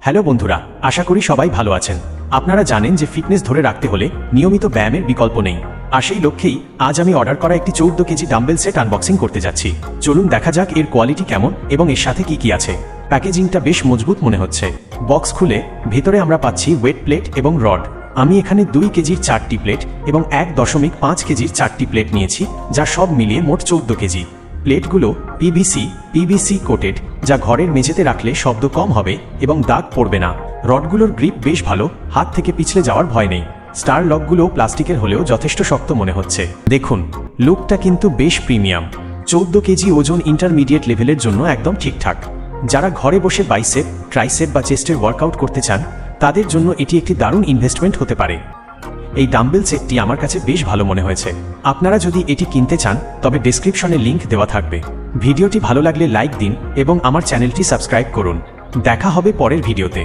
Hello বন্ধুরা, আশা করি সবাই ভালো আছেন। আপনারা জানেন যে ফিটনেস ধরে রাখতে হলে নিয়মিত ব্যায়ামের বিকল্প নেই। আর সেই লক্ষ্যেই আজ আমি অর্ডার করা একটি 14 কেজি ডাম্বেল সেট আনবক্সিং করতে যাচ্ছি। চলুন দেখা যাক এর কোয়ালিটি কেমন এবং এর সাথে কি কি আছে। প্যাকেজিংটা বেশ মজবুত মনে হচ্ছে। বক্স খুলে ভেতরে আমরা পাচ্ছি ওয়েট প্লেট এবং রড। আমি এখানে 2 কেজির 4টি প্লেট এবং 1.5 কেজির 4টি প্লেট নিয়েছি, যা সব মিলিয়ে মোট 14 কেজি। প্লেটগুলো পিভিসি কোটেড, যা ঘরের মেঝেতে রাখলে শব্দ কম হবে এবং দাগ পড়বে না। রডগুলোর গ্রিপ বেশ ভালো, হাত থেকে পিছলে যাওয়ার ভয় নেই। স্টার লকগুলো প্লাস্টিকের হলেও যথেষ্ট শক্ত মনে হচ্ছে। দেখুন, লুকটা কিন্তু বেশ প্রিমিয়াম। 14 কেজি ওজন ইন্টারমিডিয়েট লেভেলের জন্য একদম ঠিকঠাক। যারা ঘরে বসে বাইসেপ, ট্রাইসেপ বা চেস্টের ওয়ার্কআউট করতে চান, তাদের জন্য এটি একটি দারুণ ইনভেস্টমেন্ট হতে পারে। এই ডাম্বেল সেটটি আমার কাছে বেশ ভালো মনে হয়েছে। আপনারা যদি এটি কিনতে চান তবে ডেসক্রিপশনে লিংক দেওয়া থাকবে। ভিডিওটি ভালো লাগলে লাইক দিন এবং আমার চ্যানেলটি সাবস্ক্রাইব করুন। দেখা হবে পরের ভিডিওতে।